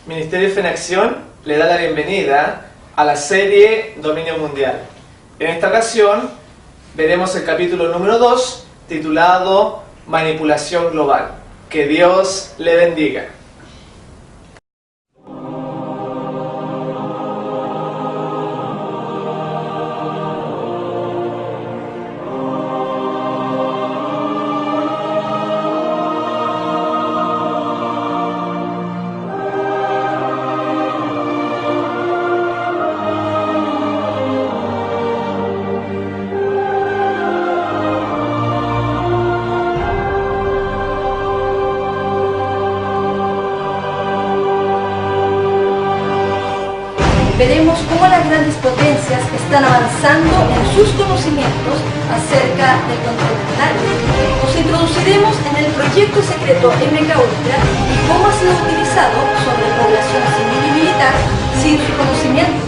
Ministerio Fe en Acción le da la bienvenida a la serie Dominio Mundial. En esta ocasión veremos el capítulo número 2, titulado Manipulación Global. Que Dios le bendiga. Veremos cómo las grandes potencias están avanzando en sus conocimientos acerca del control mental. Nos introduciremos en el proyecto secreto MK Ultra y cómo ha sido utilizado sobre población civil y militar sin su conocimiento.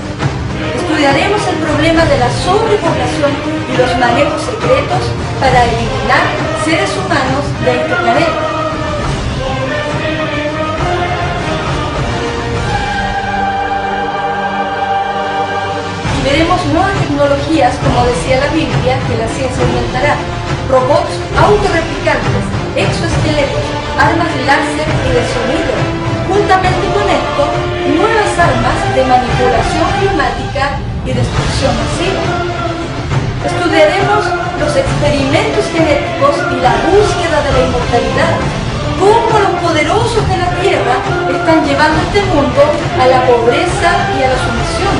Estudiaremos el problema de la sobrepoblación y los manejos secretos para eliminar seres humanos de este planeta. Veremos nuevas tecnologías, como decía la Biblia, que la ciencia inventará: robots autorreplicantes, exoesqueletos, armas láser y de sonido. Juntamente con esto, nuevas armas de manipulación climática y destrucción masiva. Estudiaremos los experimentos genéticos y la búsqueda de la inmortalidad. Cómo los poderosos de la Tierra están llevando este mundo a la pobreza y a la sumisión.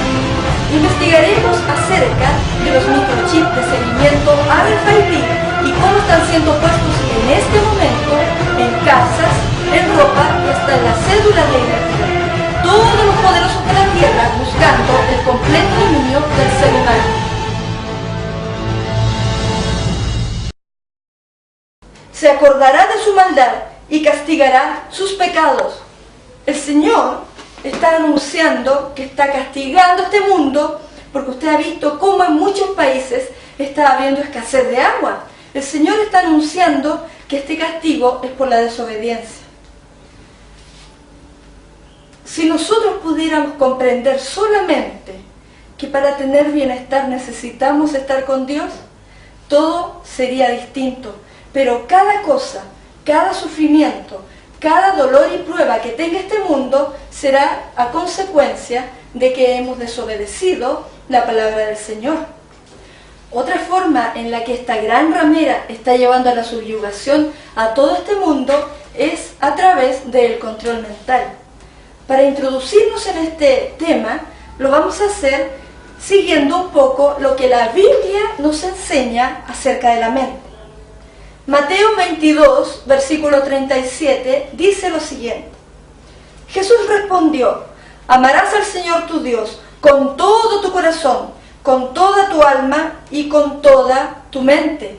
Investigaremos acerca de los microchips de seguimiento RFID y cómo están siendo puestos en este momento en casas, en ropa y hasta en las cédulas de identidad. Todos los poderosos de la Tierra buscando el completo dominio del ser humano. Se acordará de su maldad y castigará sus pecados. El Señor está anunciando que está castigando este mundo porque usted ha visto cómo en muchos países está habiendo escasez de agua. El Señor está anunciando que este castigo es por la desobediencia. Si nosotros pudiéramos comprender solamente que para tener bienestar necesitamos estar con Dios, todo sería distinto. Pero cada cosa, cada sufrimiento, cada dolor y prueba que tenga este mundo será a consecuencia de que hemos desobedecido la palabra del Señor. Otra forma en la que esta gran ramera está llevando a la subyugación a todo este mundo es a través del control mental. Para introducirnos en este tema, lo vamos a hacer siguiendo un poco lo que la Biblia nos enseña acerca de la mente. Mateo 22, versículo 37, dice lo siguiente: Jesús respondió: amarás al Señor tu Dios con todo tu corazón, con toda tu alma y con toda tu mente.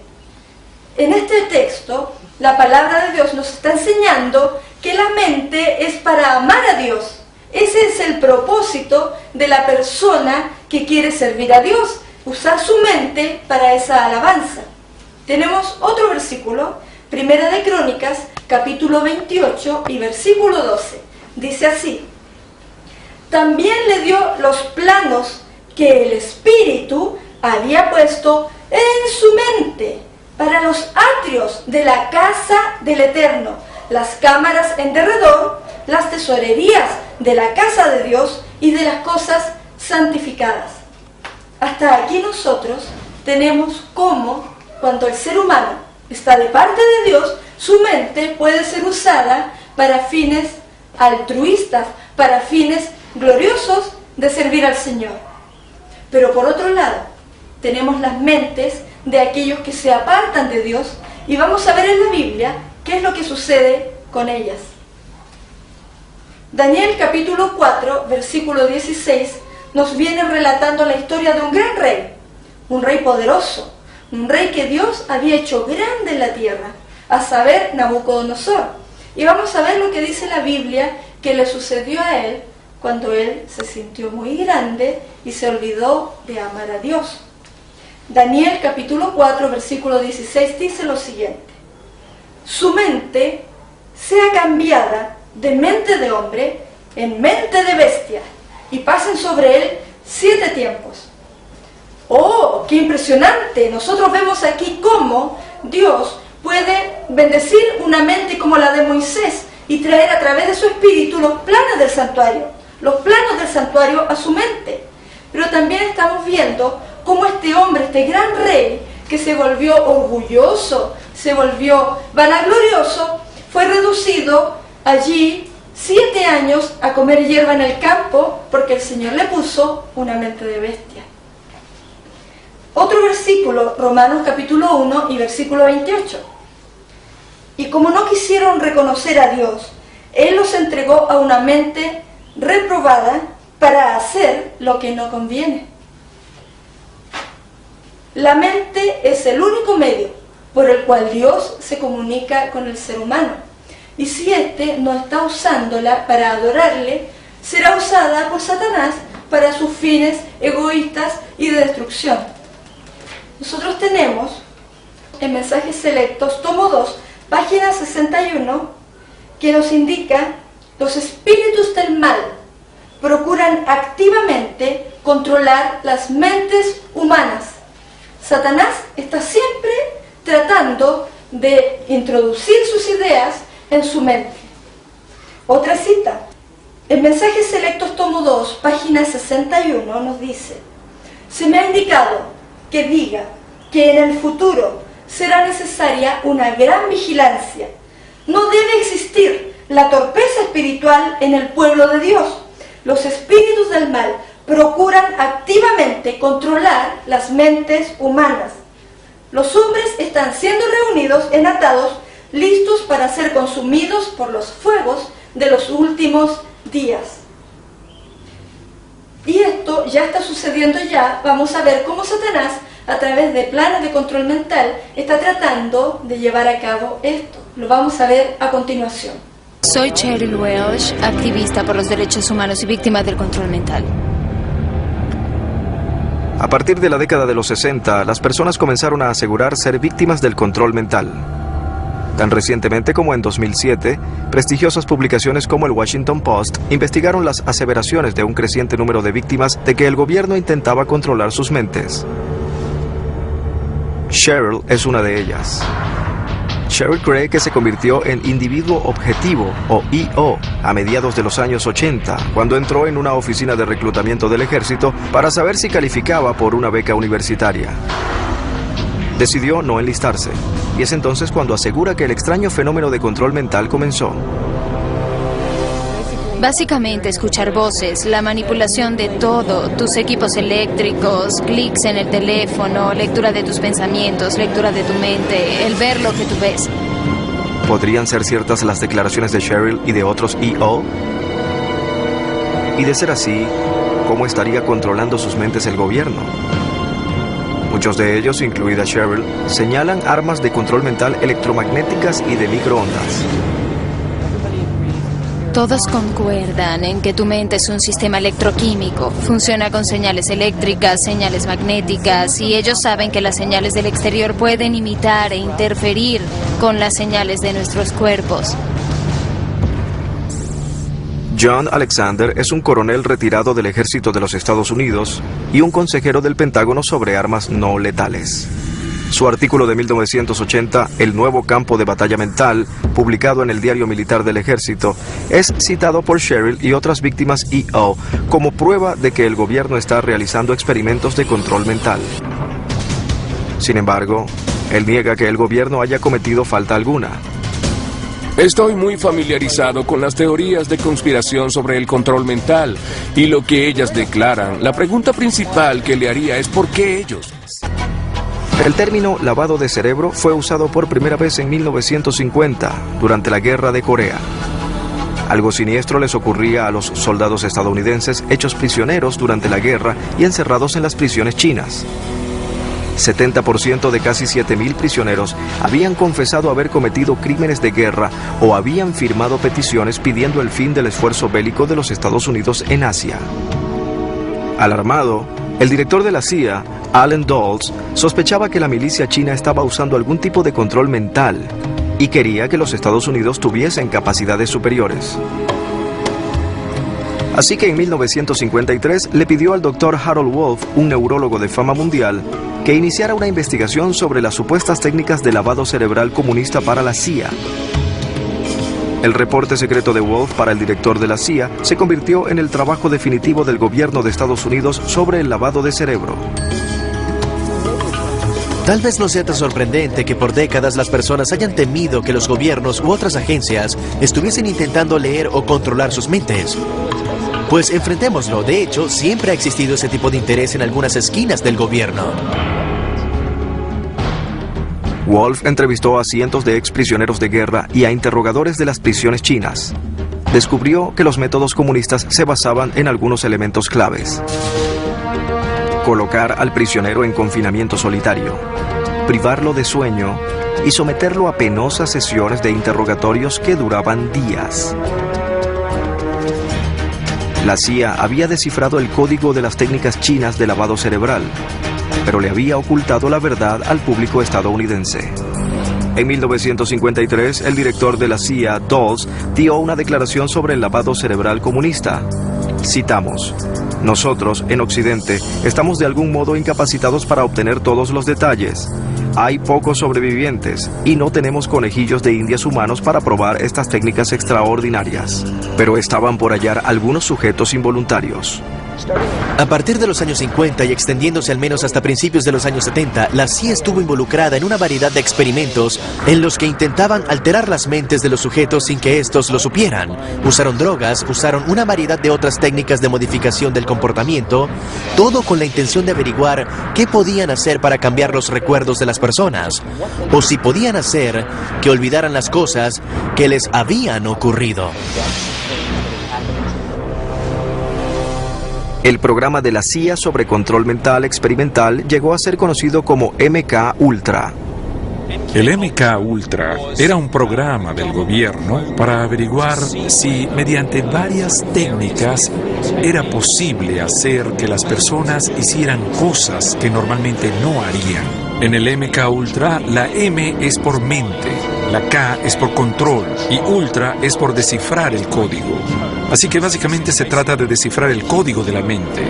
En este texto, la palabra de Dios nos está enseñando que la mente es para amar a Dios. Ese es el propósito de la persona que quiere servir a Dios, usar su mente para esa alabanza. Tenemos otro versículo, Primera de Crónicas, capítulo 28 y versículo 12. Dice así: también le dio los planos que el Espíritu había puesto en su mente para los atrios de la casa del Eterno, las cámaras en derredor, las tesorerías de la casa de Dios y de las cosas santificadas. Hasta aquí nosotros tenemos cómo, cuando el ser humano está de parte de Dios, su mente puede ser usada para fines altruistas, para fines gloriosos de servir al Señor. Pero por otro lado, tenemos las mentes de aquellos que se apartan de Dios y vamos a ver en la Biblia qué es lo que sucede con ellas. Daniel capítulo 4, versículo 16, nos viene relatando la historia de un rey poderoso, un rey que Dios había hecho grande en la tierra, a saber, Nabucodonosor. Y vamos a ver lo que dice la Biblia que le sucedió a él cuando él se sintió muy grande y se olvidó de amar a Dios. Daniel capítulo 4, versículo 16 dice lo siguiente: su mente sea cambiada de mente de hombre en mente de bestia y pasen sobre él 7 tiempos. ¡Oh, qué impresionante! Nosotros vemos aquí cómo Dios puede bendecir una mente como la de Moisés y traer a través de su espíritu los planes del santuario a su mente. Pero también estamos viendo cómo este hombre, este gran rey, que se volvió orgulloso, se volvió vanaglorioso, fue reducido allí 7 años a comer hierba en el campo porque el Señor le puso una mente de bestia. Otro versículo, Romanos capítulo 1 y versículo 28. Y como no quisieron reconocer a Dios, Él los entregó a una mente reprobada para hacer lo que no conviene. La mente es el único medio por el cual Dios se comunica con el ser humano. Y si éste no está usándola para adorarle, será usada por Satanás para sus fines egoístas y de destrucción. Nosotros tenemos en Mensajes Selectos, tomo 2, página 61, que nos indica: los espíritus del mal procuran activamente controlar las mentes humanas. Satanás está siempre tratando de introducir sus ideas en su mente. Otra cita, en Mensajes Selectos, tomo 2, página 61, nos dice: se me ha indicado que diga que en el futuro será necesaria una gran vigilancia. No debe existir la torpeza espiritual en el pueblo de Dios. Los espíritus del mal procuran activamente controlar las mentes humanas. Los hombres están siendo reunidos en atados, listos para ser consumidos por los fuegos de los últimos días. Y esto ya está sucediendo ya. Vamos a ver cómo Satanás, a través de planes de control mental, está tratando de llevar a cabo esto. Lo vamos a ver a continuación. Soy Cheryl Welsh, activista por los derechos humanos y víctima del control mental. A partir de la década de los 60, las personas comenzaron a asegurar ser víctimas del control mental. Tan recientemente como en 2007, prestigiosas publicaciones como el Washington Post investigaron las aseveraciones de un creciente número de víctimas de que el gobierno intentaba controlar sus mentes. Cheryl es una de ellas. Cheryl cree que se convirtió en individuo objetivo, o IO, a mediados de los años 80, cuando entró en una oficina de reclutamiento del ejército para saber si calificaba por una beca universitaria. Decidió no enlistarse, y es entonces cuando asegura que el extraño fenómeno de control mental comenzó. Básicamente escuchar voces, la manipulación de todo, tus equipos eléctricos, clics en el teléfono, lectura de tus pensamientos, lectura de tu mente, el ver lo que tú ves. ¿Podrían ser ciertas las declaraciones de Cheryl y de otros EO? Y de ser así, ¿cómo estaría controlando sus mentes el gobierno? Muchos de ellos, incluida Cheryl, señalan armas de control mental electromagnéticas y de microondas. Todos concuerdan en que tu mente es un sistema electroquímico. Funciona con señales eléctricas, señales magnéticas, y ellos saben que las señales del exterior pueden imitar e interferir con las señales de nuestros cuerpos. John Alexander es un coronel retirado del ejército de los Estados Unidos y un consejero del Pentágono sobre armas no letales. Su artículo de 1980, El nuevo campo de batalla mental, publicado en el Diario Militar del Ejército, es citado por Cheryl y otras víctimas EO como prueba de que el gobierno está realizando experimentos de control mental. Sin embargo, él niega que el gobierno haya cometido falta alguna. Estoy muy familiarizado con las teorías de conspiración sobre el control mental y lo que ellas declaran. La pregunta principal que le haría es ¿por qué ellos? El término lavado de cerebro fue usado por primera vez en 1950, durante la Guerra de Corea. Algo siniestro les ocurría a los soldados estadounidenses hechos prisioneros durante la guerra y encerrados en las prisiones chinas. 70% de casi 7.000 prisioneros habían confesado haber cometido crímenes de guerra o habían firmado peticiones pidiendo el fin del esfuerzo bélico de los Estados Unidos en Asia. Alarmado, el director de la CIA, Allen Dulles, sospechaba que la milicia china estaba usando algún tipo de control mental y quería que los Estados Unidos tuviesen capacidades superiores. Así que en 1953 le pidió al Dr. Harold Wolff, un neurólogo de fama mundial, que iniciara una investigación sobre las supuestas técnicas de lavado cerebral comunista para la CIA. El reporte secreto de Wolff para el director de la CIA se convirtió en el trabajo definitivo del gobierno de Estados Unidos sobre el lavado de cerebro. Tal vez no sea tan sorprendente que por décadas las personas hayan temido que los gobiernos u otras agencias estuviesen intentando leer o controlar sus mentes. Pues enfrentémoslo, de hecho, siempre ha existido ese tipo de interés en algunas esquinas del gobierno. Wolff entrevistó a cientos de exprisioneros de guerra y a interrogadores de las prisiones chinas. Descubrió que los métodos comunistas se basaban en algunos elementos claves. Colocar al prisionero en confinamiento solitario, privarlo de sueño y someterlo a penosas sesiones de interrogatorios que duraban días. La CIA había descifrado el código de las técnicas chinas de lavado cerebral, pero le había ocultado la verdad al público estadounidense. En 1953, el director de la CIA, Dulles, dio una declaración sobre el lavado cerebral comunista. Citamos: "Nosotros, en Occidente, estamos de algún modo incapacitados para obtener todos los detalles. Hay pocos sobrevivientes y no tenemos conejillos de indias humanos para probar estas técnicas extraordinarias. Pero estaban por hallar algunos sujetos involuntarios". A partir de los años 50 y extendiéndose al menos hasta principios de los años 70, la CIA estuvo involucrada en una variedad de experimentos en los que intentaban alterar las mentes de los sujetos sin que estos lo supieran. Usaron drogas, usaron una variedad de otras técnicas de modificación del comportamiento, todo con la intención de averiguar qué podían hacer para cambiar los recuerdos de las personas, o si podían hacer que olvidaran las cosas que les habían ocurrido. El programa de la CIA sobre control mental experimental llegó a ser conocido como MK-Ultra. El MK-Ultra era un programa del gobierno para averiguar si mediante varias técnicas era posible hacer que las personas hicieran cosas que normalmente no harían. En el MK-Ultra, la M es por mente, la K es por control y Ultra es por descifrar el código. Así que básicamente se trata de descifrar el código de la mente,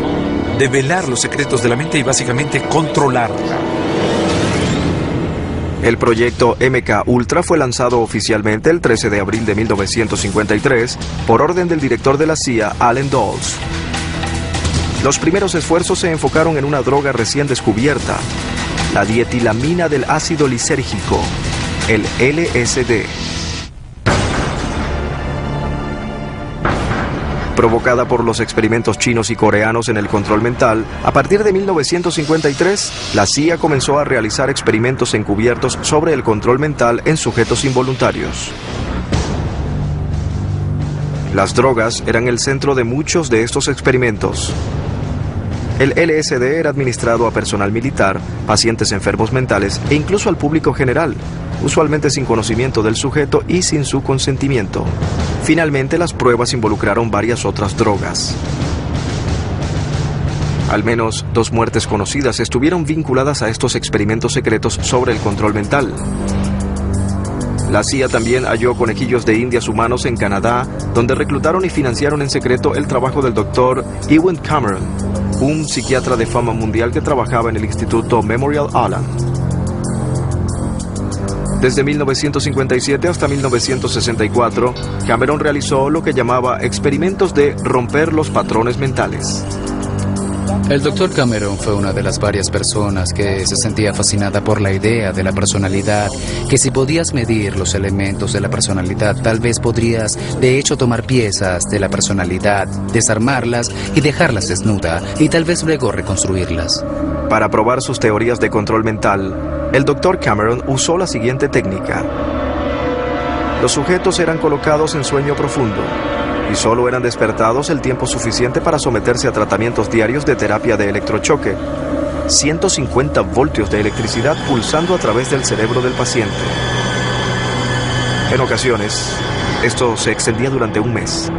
develar los secretos de la mente y básicamente controlarla. El proyecto MK-Ultra fue lanzado oficialmente el 13 de abril de 1953 por orden del director de la CIA, Allen Dulles. Los primeros esfuerzos se enfocaron en una droga recién descubierta, la dietilamina del ácido lisérgico, el LSD. Provocada por los experimentos chinos y coreanos en el control mental, a partir de 1953, la CIA comenzó a realizar experimentos encubiertos sobre el control mental en sujetos involuntarios. Las drogas eran el centro de muchos de estos experimentos. El LSD era administrado a personal militar, pacientes enfermos mentales e incluso al público general, usualmente sin conocimiento del sujeto y sin su consentimiento. Finalmente, las pruebas involucraron varias otras drogas. Al menos 2 muertes conocidas estuvieron vinculadas a estos experimentos secretos sobre el control mental. La CIA también halló conejillos de indias humanos en Canadá, donde reclutaron y financiaron en secreto el trabajo del Dr. Ewen Cameron, un psiquiatra de fama mundial que trabajaba en el Instituto Memorial Allen. Desde 1957 hasta 1964, Cameron realizó lo que llamaba experimentos de romper los patrones mentales. El Dr. Cameron fue una de las varias personas que se sentía fascinada por la idea de la personalidad, que si podías medir los elementos de la personalidad, tal vez podrías, de hecho, tomar piezas de la personalidad, desarmarlas y dejarlas desnuda, y tal vez luego reconstruirlas. Para probar sus teorías de control mental, el Dr. Cameron usó la siguiente técnica. Los sujetos eran colocados en sueño profundo y solo eran despertados el tiempo suficiente para someterse a tratamientos diarios de terapia de electrochoque. 150 voltios de electricidad pulsando a través del cerebro del paciente. En ocasiones, esto se extendía durante un mes.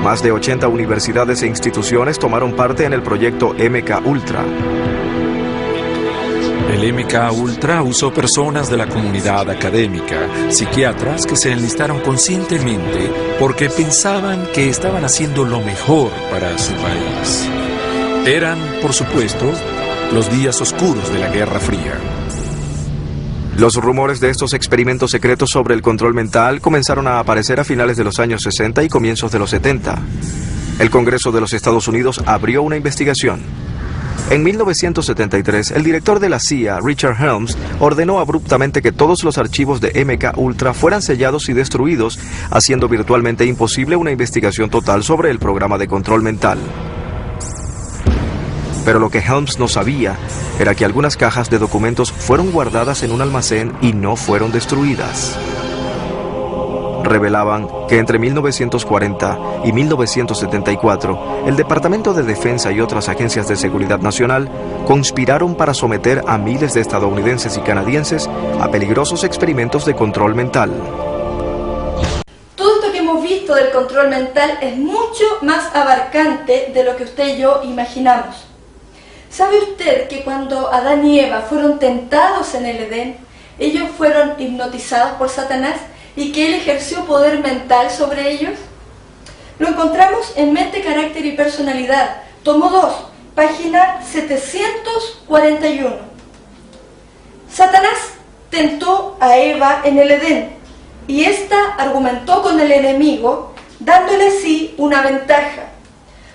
Más de 80 universidades e instituciones tomaron parte en el proyecto MK-Ultra. El El MK Ultra usó personas de la comunidad académica, psiquiatras que se enlistaron conscientemente porque pensaban que estaban haciendo lo mejor para su país. Eran, por supuesto, los días oscuros de la Guerra Fría. Los rumores de estos experimentos secretos sobre el control mental comenzaron a aparecer a finales de los años 60 y comienzos de los 70. El Congreso de los Estados Unidos abrió una investigación. En 1973, el director de la CIA, Richard Helms, ordenó abruptamente que todos los archivos de MK Ultra fueran sellados y destruidos, haciendo virtualmente imposible una investigación total sobre el programa de control mental. Pero lo que Helms no sabía era que algunas cajas de documentos fueron guardadas en un almacén y no fueron destruidas. Revelaban que entre 1940 y 1974, el Departamento de Defensa y otras agencias de seguridad nacional conspiraron para someter a miles de estadounidenses y canadienses a peligrosos experimentos de control mental. Todo esto que hemos visto del control mental es mucho más abarcante de lo que usted y yo imaginamos. ¿Sabe usted que cuando Adán y Eva fueron tentados en el Edén, ellos fueron hipnotizados por Satanás y que él ejerció poder mental sobre ellos? Lo encontramos en Mente, Carácter y Personalidad, tomo 2, página 741. Satanás tentó a Eva en el Edén y ésta argumentó con el enemigo, dándole así una ventaja.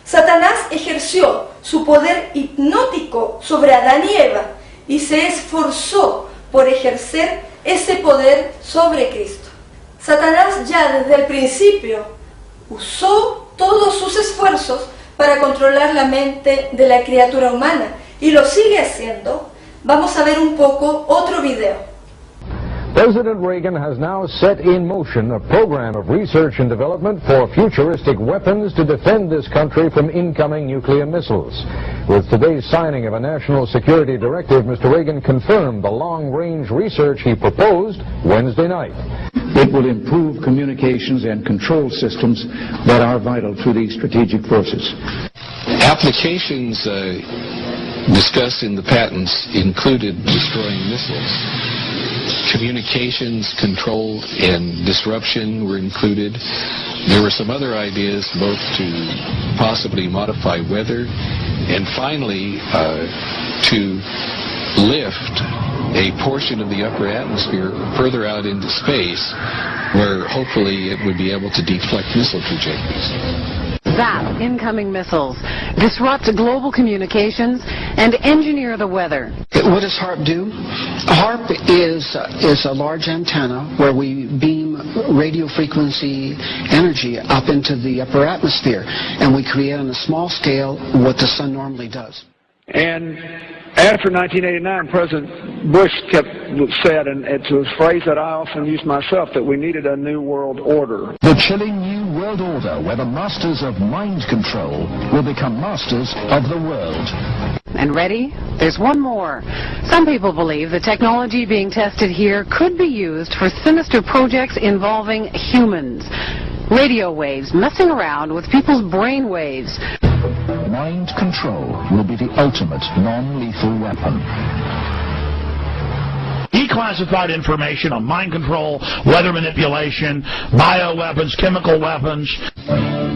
Satanás ejerció su poder hipnótico sobre Adán y Eva y se esforzó por ejercer ese poder sobre Cristo. Satanás ya desde el principio usó todos sus esfuerzos para controlar la mente de la criatura humana y lo sigue haciendo. Vamos a ver un poco otro video. President Reagan has now set in motion a program of research and development for futuristic weapons to defend this country from incoming nuclear missiles. With today's signing of a national security directive, Mr. Reagan confirmed the long-range research he proposed Wednesday night. It will improve communications and control systems that are vital to these strategic forces. Applications discussed in the patents included destroying missiles. Communications, control, and disruption were included. There were some other ideas, both to possibly modify weather, and finally to lift a portion of the upper atmosphere further out into space, where hopefully it would be able to deflect missile trajectories. Zap incoming missiles, disrupt global communications, and engineer the weather. What does HAARP do? HAARP is a large antenna where we beam radio frequency energy up into the upper atmosphere, and we create on a small scale what the sun normally does. And after 1989, President Bush said, and it's a phrase that I often use myself, that we needed a new world order. The chilling new world order where the masters of mind control will become masters of the world. And ready? There's one more. Some people believe the technology being tested here could be used for sinister projects involving humans. Radio waves messing around with people's brain waves. Mind control will be the ultimate non-lethal weapon. Declassified information on mind control, weather manipulation, bioweapons, chemical weapons.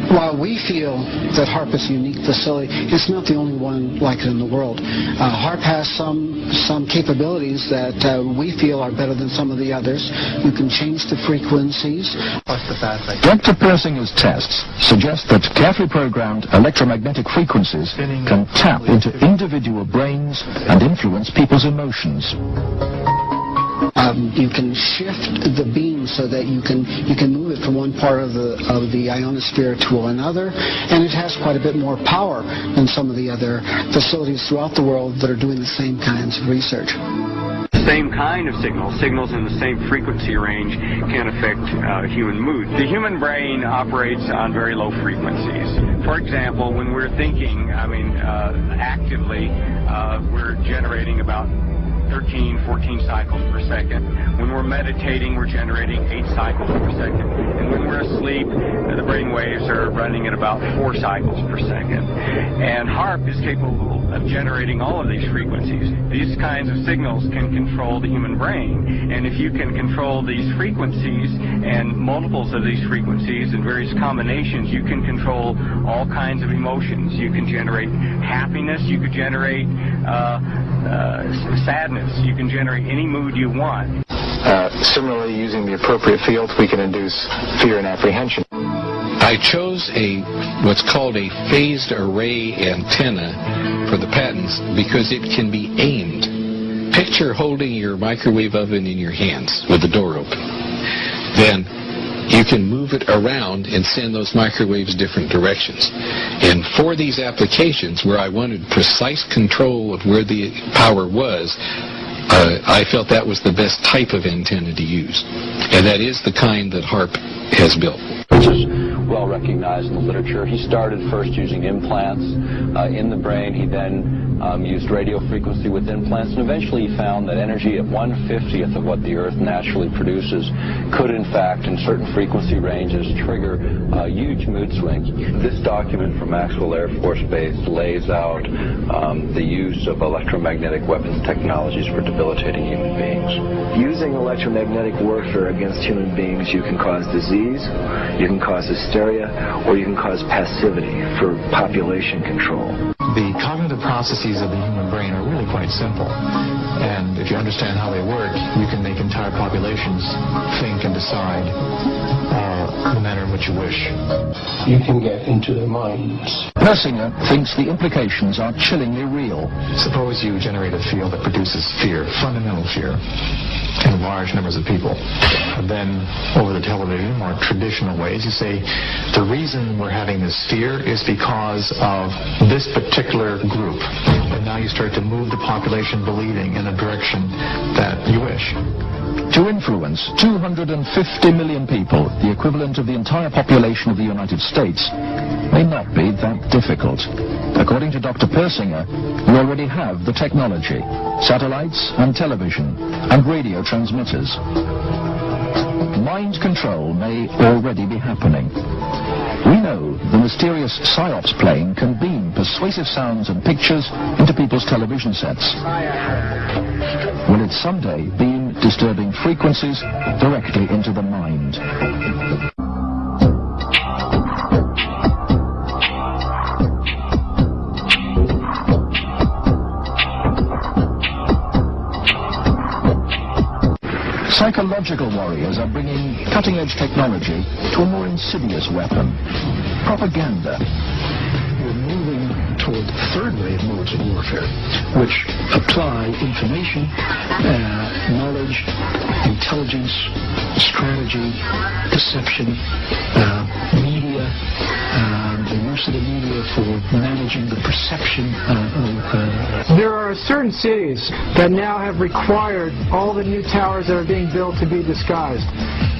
While we feel that HAARP is a unique facility, it's not the only one like it in the world. HAARP has some capabilities that we feel are better than some of the others. You can change the frequencies. Dr. Persinger's tests suggest that carefully programmed electromagnetic frequencies can tap into individual brains and influence people's emotions. You can shift the beam so that you can move it from one part of the ionosphere to another, and it has quite a bit more power than some of the other facilities throughout the world that are doing the same kinds of research. Same kind of signals in the same frequency range can affect human mood. The human brain operates on very low frequencies. For example, when we're thinking, actively, we're generating about 13, 14 cycles per second. When we're meditating, we're generating 8 cycles per second. And when we're asleep, the brain waves are running at about 4 cycles per second. And HAARP is capable of generating all of these frequencies. These kinds of signals can control the human brain. And if you can control these frequencies and multiples of these frequencies and various combinations, you can control all kinds of emotions. You can generate happiness, you can generate sadness, you can generate any mood you want. Similarly, using the appropriate field, we can induce fear and apprehension. I chose what's called a phased array antenna for the patents because it can be aimed. Picture holding your microwave oven in your hands with the door open. Then you can move it around and send those microwaves different directions. And for these applications where I wanted precise control of where the power was, I felt that was the best type of antenna to use. And that is the kind that HAARP has built. Which is well recognized in the literature. He started first using implants in the brain. He then used radio frequency with implants, and eventually he found that energy at 1/50th of what the Earth naturally produces could, in fact, in certain frequency ranges, trigger huge mood swings. This document from Maxwell Air Force Base lays out the use of electromagnetic weapons technologies for debilitating human beings. Using electromagnetic warfare against human beings, you can cause disease, you can cause hysteria, or you can cause passivity for population control. The cognitive processes of the human brain are really quite simple. And if you understand how they work, you can make entire populations think and decide the manner in which you wish. You can get into their minds. Persinger thinks the implications are chillingly real. Suppose you generate a field that produces fear, fundamental fear, in large numbers of people. And then, over the television, more traditional ways, you say, the reason we're having this fear is because of this particular group. And now you start to move the population believing in a direction that you wish. To influence 250 million people, the equivalent of the entire population of the United States, may not be that difficult. According to Dr. Persinger, we already have the technology, satellites and television and radio transmitters. Mind control may already be happening. We know the mysterious PSYOPs plane can beam persuasive sounds and pictures into people's television sets. Will it someday beam disturbing frequencies directly into the mind? Psychological warriors are bringing cutting-edge technology to a more insidious weapon: propaganda. We're moving toward the third wave modes of warfare, which apply information, knowledge, intelligence, strategy, deception, media, the use of the media for managing the perception of... There are certain cities that now have required all the new towers that are being built to be disguised.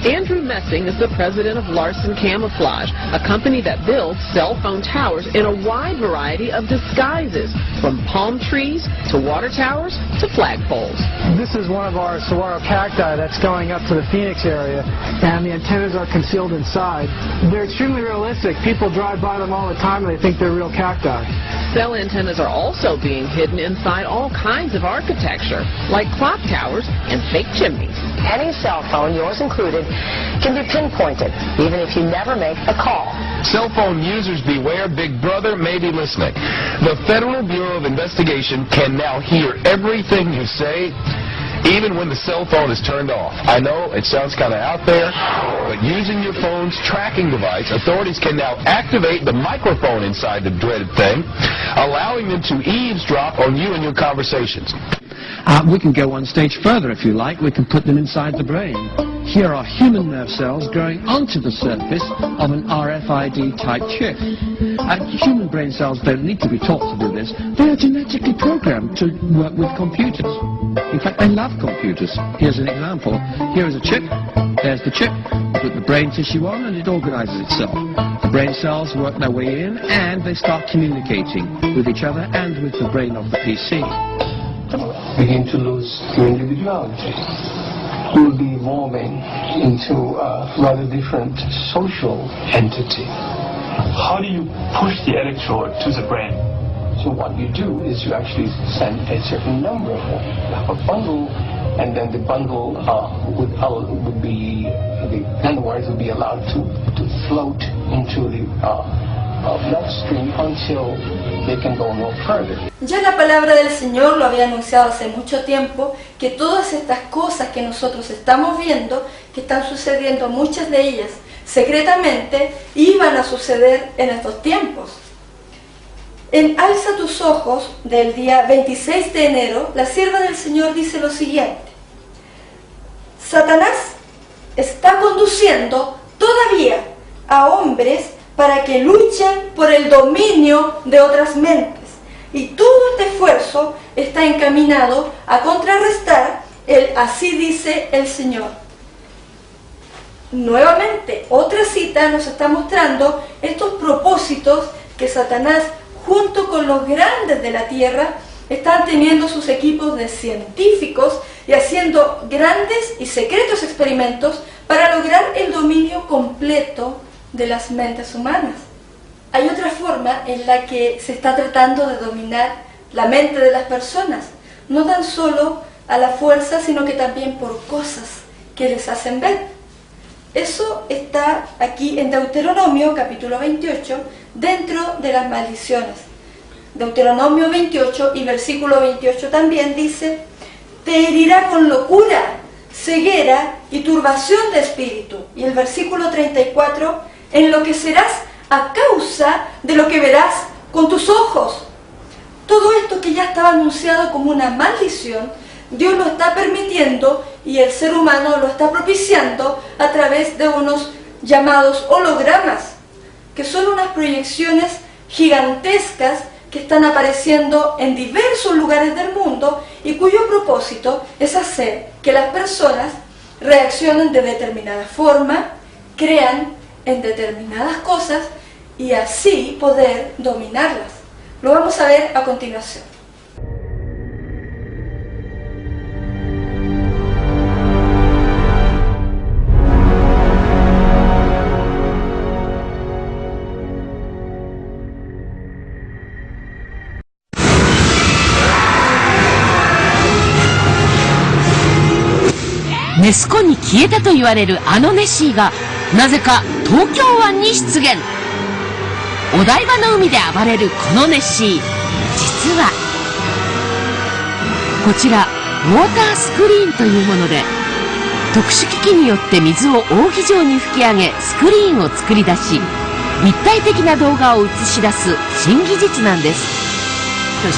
Andrew Messing is the president of Larson Camouflage, a company that builds cell phone towers in a wide variety of disguises, from palm trees to water towers to flagpoles. This is one of our saguaro cacti that's going up to the Phoenix area, and the antennas are concealed inside. They're extremely realistic. People drive by them all the time and they think they're real cacti. Cell antennas are also being hidden inside all kinds of architecture, like clock towers and fake chimneys. Any cell phone, yours included, can be pinpointed, even if you never make a call. Cell phone users beware, Big Brother may be listening. The Federal Bureau of Investigation can now hear everything you say, even when the cell phone is turned off. I know it sounds kind of out there, but using your phone's tracking device, authorities can now activate the microphone inside the dreaded thing, allowing them to eavesdrop on you and your conversations. We can go one stage further if you like. We can put them inside the brain. Here are human nerve cells growing onto the surface of an RFID-type chip. Human brain cells don't need to be taught to do this. They are genetically programmed to work with computers. In fact, they love computers. Here's an example. Here is a chip. There's the chip. Put the brain tissue on and it organizes itself. The brain cells work their way in and they start communicating with each other and with the brain of the PC. begin to lose your individuality. You will be evolving into a rather different social entity. How do you push the electrode to the brain? So what you do is you actually send a certain number of them. You have a bundle, and then the bundle would be, the nanowirs would be allowed to float into the bloodstream until they can go no further. Ya la palabra del Señor lo había anunciado hace mucho tiempo, que todas estas cosas que nosotros estamos viendo, que están sucediendo, muchas de ellas secretamente, iban a suceder en estos tiempos. En Alza tus ojos, del día 26 de enero, la sierva del Señor dice lo siguiente: Satanás está conduciendo todavía a hombres para que luchen por el dominio de otras mentes, y todo este esfuerzo está encaminado a contrarrestar el así dice el Señor. Nuevamente, otra cita nos está mostrando estos propósitos que Satanás, junto con los grandes de la tierra, están teniendo sus equipos de científicos y haciendo grandes y secretos experimentos para lograr el dominio completo de las mentes humanas. Hay otra forma en la que se está tratando de dominar la mente de las personas, no tan solo a la fuerza, sino que también por cosas que les hacen ver. Eso está aquí en Deuteronomio capítulo 28, dentro de las maldiciones. Deuteronomio 28 y versículo 28 también dice: te herirá con locura, ceguera y turbación de espíritu. Y el versículo 34: enloquecerás a causa de lo que verás con tus ojos. Todo esto que ya estaba anunciado como una maldición, Dios lo está permitiendo y el ser humano lo está propiciando a través de unos llamados hologramas, que son unas proyecciones gigantescas que están apareciendo en diversos lugares del mundo y cuyo propósito es hacer que las personas reaccionen de determinada forma, crean en determinadas cosas y así poder dominarlas. Lo vamos a ver a continuación.ネス湖に消えたと言われるあのネッシーがなぜか東京湾に出現。お台場の海で暴れるこのネッシー、実はこちらウォータースクリーンというもので、特殊機器によって水を扇状に吹き上げスクリーンを作り出し、立体的な動画を映し出す新技術なんです。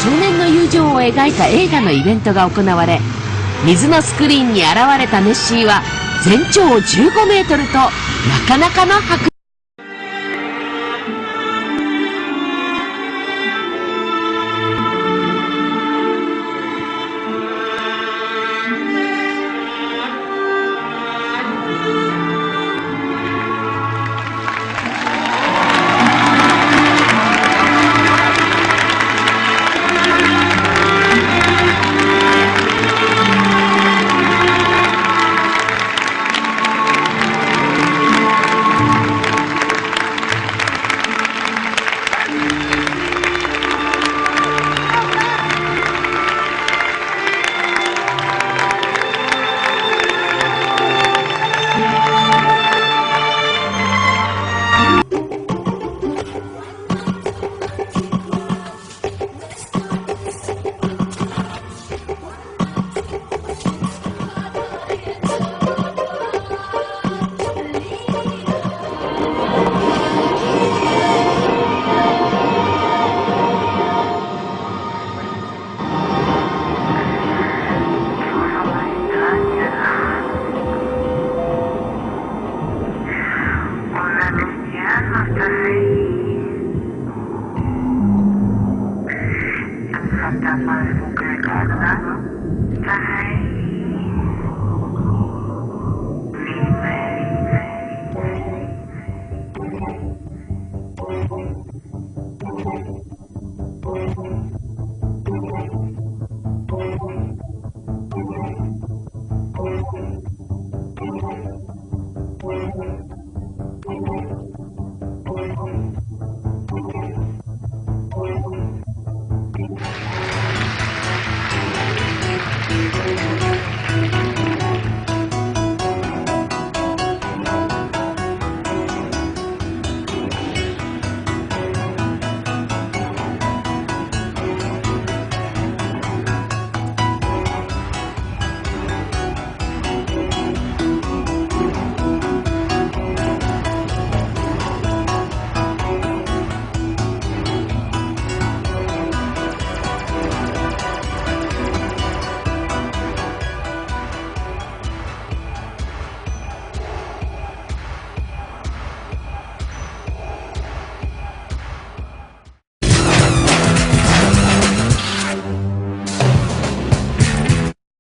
少年の友情を描いた映画のイベントが行われ、水のスクリーンに現れたネッシーは全長15メートルとなかなかの迫力。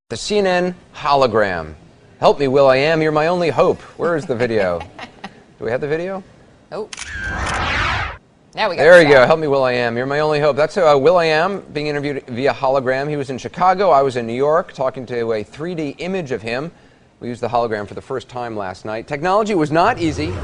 The CNN hologram. Help me, Will.i.am, you're my only hope. Where is the video? Do we have the video? Oh. Now we got there you go. Help me, Will.i.am, you're my only hope. That's Will.i.am being interviewed via hologram. He was in Chicago. I was in New York talking to a 3D image of him. We used the hologram for the first time last night. Technology was not easy.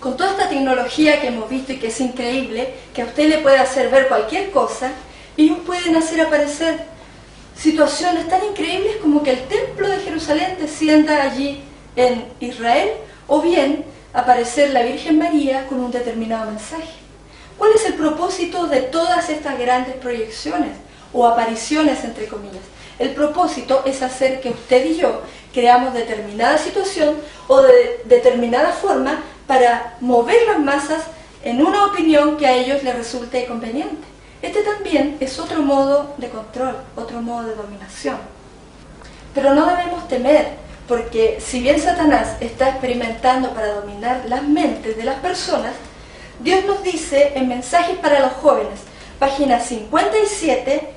Con toda esta tecnología que hemos visto y que es increíble, que a usted le puede hacer ver cualquier cosa, ellos pueden hacer aparecer situaciones tan increíbles como que el templo de Jerusalén descienda allí en Israel, o bien aparecer la Virgen María con un determinado mensaje. ¿Cuál es el propósito de todas estas grandes proyecciones o apariciones, entre comillas? El propósito es hacer que usted y yo creamos determinada situación o de determinada forma para mover las masas en una opinión que a ellos les resulte conveniente. Este también es otro modo de control, otro modo de dominación. Pero no debemos temer, porque si bien Satanás está experimentando para dominar las mentes de las personas, Dios nos dice en Mensajes para los Jóvenes, página 57,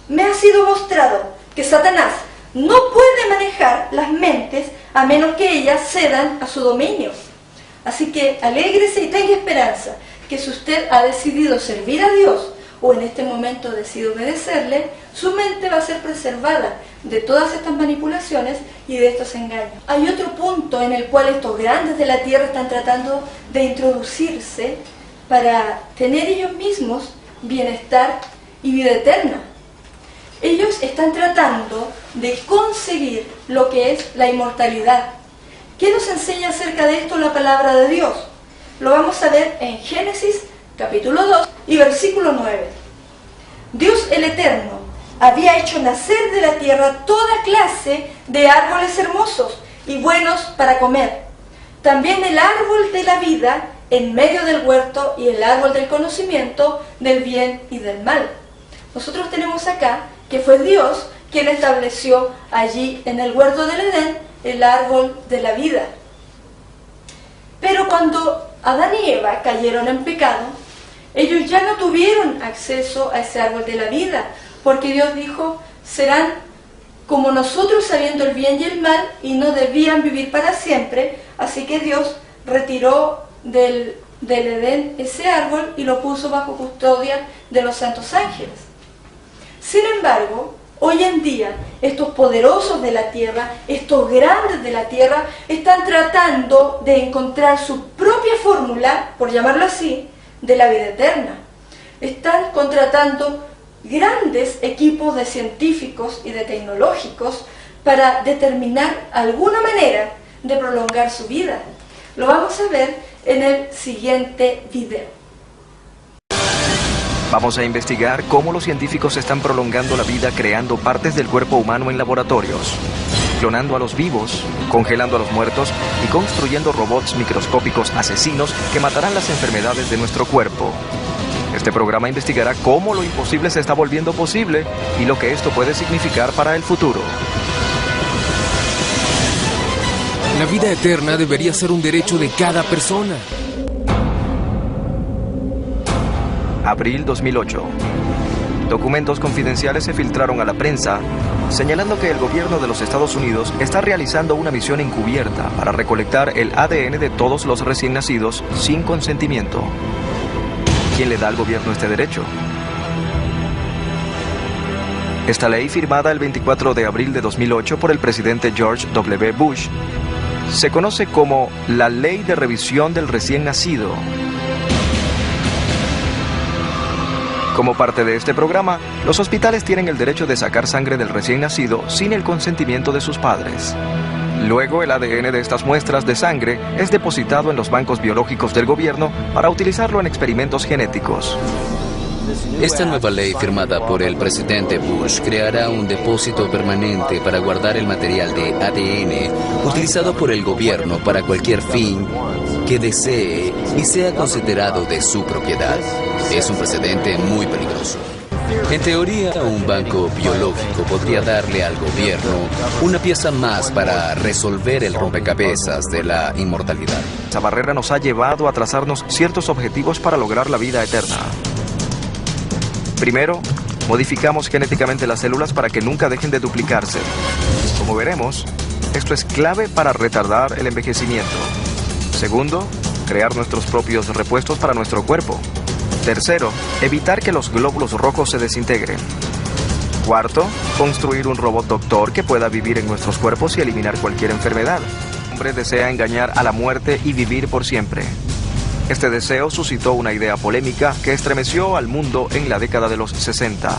me ha sido mostrado que Satanás no puede manejar las mentes a menos que ellas cedan a su dominio. Así que alégrese y tenga esperanza que si usted ha decidido servir a Dios o en este momento decide obedecerle, su mente va a ser preservada de todas estas manipulaciones y de estos engaños. Hay otro punto en el cual estos grandes de la tierra están tratando de introducirse para tener ellos mismos bienestar y vida eterna. Ellos están tratando de conseguir lo que es la inmortalidad. ¿Qué nos enseña acerca de esto la palabra de Dios? Lo vamos a ver en Génesis capítulo 2 y versículo 9. Dios el Eterno había hecho nacer de la tierra toda clase de árboles hermosos y buenos para comer. También el árbol de la vida en medio del huerto y el árbol del conocimiento del bien y del mal. Nosotros tenemos acá que fue Dios quien estableció allí en el huerto del Edén el árbol de la vida. Pero cuando Adán y Eva cayeron en pecado, ellos ya no tuvieron acceso a ese árbol de la vida, porque Dios dijo, serán como nosotros sabiendo el bien y el mal, y no debían vivir para siempre. Así que Dios retiró del Edén ese árbol y lo puso bajo custodia de los santos ángeles. Sin embargo, hoy en día, estos poderosos de la tierra, estos grandes de la tierra, están tratando de encontrar su propia fórmula, por llamarlo así, de la vida eterna. Están contratando grandes equipos de científicos y de tecnológicos para determinar alguna manera de prolongar su vida. Lo vamos a ver en el siguiente video. Vamos a investigar cómo los científicos están prolongando la vida creando partes del cuerpo humano en laboratorios, clonando a los vivos, congelando a los muertos y construyendo robots microscópicos asesinos que matarán las enfermedades de nuestro cuerpo. Este programa investigará cómo lo imposible se está volviendo posible y lo que esto puede significar para el futuro. La vida eterna debería ser un derecho de cada persona. Abril 2008. Documentos confidenciales se filtraron a la prensa, señalando que el gobierno de los Estados Unidos está realizando una misión encubierta para recolectar el ADN de todos los recién nacidos sin consentimiento. ¿Quién le da al gobierno este derecho? Esta ley, firmada el 24 de abril de 2008 por el presidente George W. Bush, se conoce como la Ley de Revisión del Recién Nacido. Como parte de este programa, los hospitales tienen el derecho de sacar sangre del recién nacido sin el consentimiento de sus padres. Luego, el ADN de estas muestras de sangre es depositado en los bancos biológicos del gobierno para utilizarlo en experimentos genéticos. Esta nueva ley firmada por el presidente Bush creará un depósito permanente para guardar el material de ADN utilizado por el gobierno para cualquier fin que desee y sea considerado de su propiedad. Es un precedente muy peligroso. En teoría, un banco biológico podría darle al gobierno una pieza más para resolver el rompecabezas de la inmortalidad. Esa barrera nos ha llevado a trazarnos ciertos objetivos para lograr la vida eterna. Primero, modificamos genéticamente las células para que nunca dejen de duplicarse. Como veremos, esto es clave para retardar el envejecimiento. Segundo, crear nuestros propios repuestos para nuestro cuerpo. Tercero, evitar que los glóbulos rojos se desintegren. Cuarto, construir un robot doctor que pueda vivir en nuestros cuerpos y eliminar cualquier enfermedad. El hombre desea engañar a la muerte y vivir por siempre. Este deseo suscitó una idea polémica que estremeció al mundo en la década de los 60.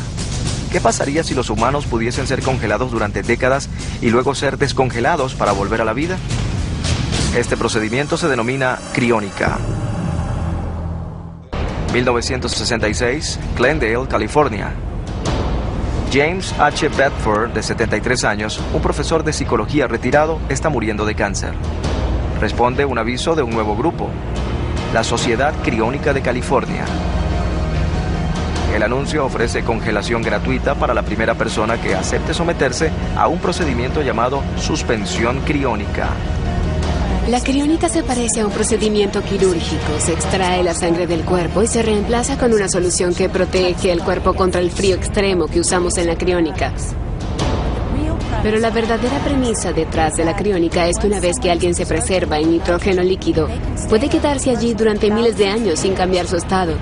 ¿Qué pasaría si los humanos pudiesen ser congelados durante décadas y luego ser descongelados para volver a la vida? Este procedimiento se denomina criónica. 1966, Glendale, California. James H. Bedford, de 73 años, un profesor de psicología retirado, está muriendo de cáncer. Responde un aviso de un nuevo grupo, la Sociedad Criónica de California. El anuncio ofrece congelación gratuita para la primera persona que acepte someterse a un procedimiento llamado suspensión criónica. La criónica se parece a un procedimiento quirúrgico. Se extrae la sangre del cuerpo y se reemplaza con una solución que protege el cuerpo contra el frío extremo que usamos en la criónica. Pero la verdadera premisa detrás de la criónica es que una vez que alguien se preserva en nitrógeno líquido, puede quedarse allí durante miles de años sin cambiar su estado.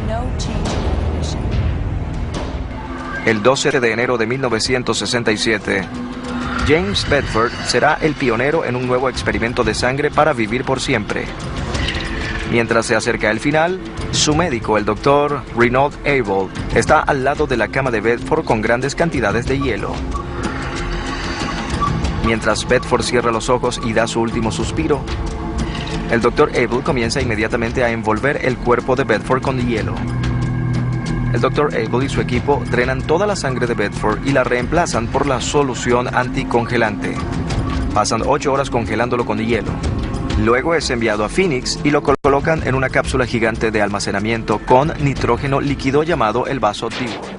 El 12 de enero de 1967, James Bedford será el pionero en un nuevo experimento de sangre para vivir por siempre. Mientras se acerca el final, su médico, el doctor Reynold Abel, está al lado de la cama de Bedford con grandes cantidades de hielo. Mientras Bedford cierra los ojos y da su último suspiro, el doctor Abel comienza inmediatamente a envolver el cuerpo de Bedford con hielo. El Dr. Abel y su equipo drenan toda la sangre de Bedford y la reemplazan por la solución anticongelante. Pasan 8 horas congelándolo con hielo. Luego es enviado a Phoenix y lo colocan en una cápsula gigante de almacenamiento con nitrógeno líquido llamado el vaso Dewar.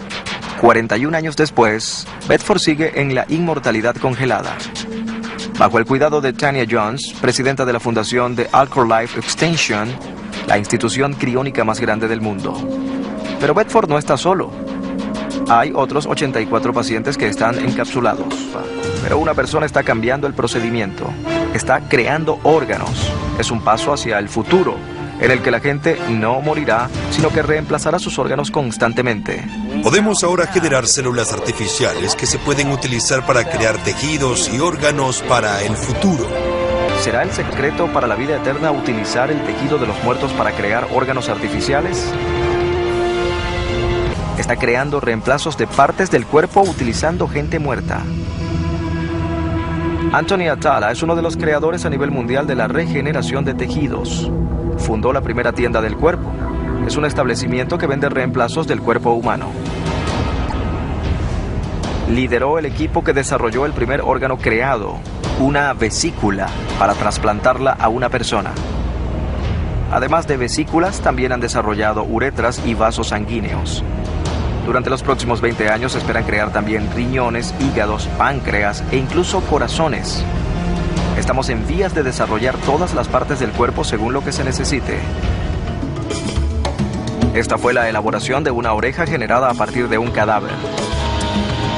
41 años después, Bedford sigue en la inmortalidad congelada. Bajo el cuidado de Tanya Jones, presidenta de la fundación de Alcor Life Extension, la institución criónica más grande del mundo. Pero Bedford no está solo. Hay otros 84 pacientes que están encapsulados. Pero una persona está cambiando el procedimiento. Está creando órganos. Es un paso hacia el futuro, en el que la gente no morirá, sino que reemplazará sus órganos constantemente. Podemos ahora generar células artificiales que se pueden utilizar para crear tejidos y órganos para el futuro. ¿Será el secreto para la vida eterna utilizar el tejido de los muertos para crear órganos artificiales? Está creando reemplazos de partes del cuerpo utilizando gente muerta. Anthony Atala es uno de los creadores a nivel mundial de la regeneración de tejidos. Fundó la primera tienda del cuerpo. Es un establecimiento que vende reemplazos del cuerpo humano. Lideró el equipo que desarrolló el primer órgano creado, una vesícula, para trasplantarla a una persona. Además de vesículas, también han desarrollado uretras y vasos sanguíneos. Durante los próximos 20 años esperan crear también riñones, hígados, páncreas e incluso corazones. Estamos en vías de desarrollar todas las partes del cuerpo según lo que se necesite. Esta fue la elaboración de una oreja generada a partir de un cadáver.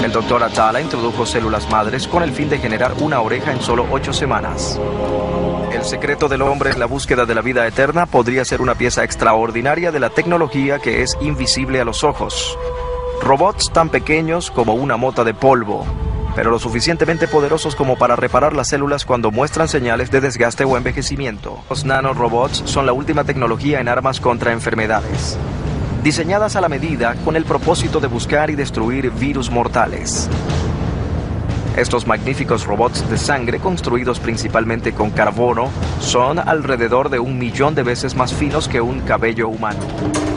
El doctor Atala introdujo células madres con el fin de generar una oreja en solo 8 semanas. El secreto del hombre en la búsqueda de la vida eterna podría ser una pieza extraordinaria de la tecnología que es invisible a los ojos. Robots tan pequeños como una mota de polvo, pero lo suficientemente poderosos como para reparar las células cuando muestran señales de desgaste o envejecimiento. Los nanorobots son la última tecnología en armas contra enfermedades, diseñadas a la medida con el propósito de buscar y destruir virus mortales. Estos magníficos robots de sangre, construidos principalmente con carbono, son alrededor de 1 millón de veces más finos que un cabello humano.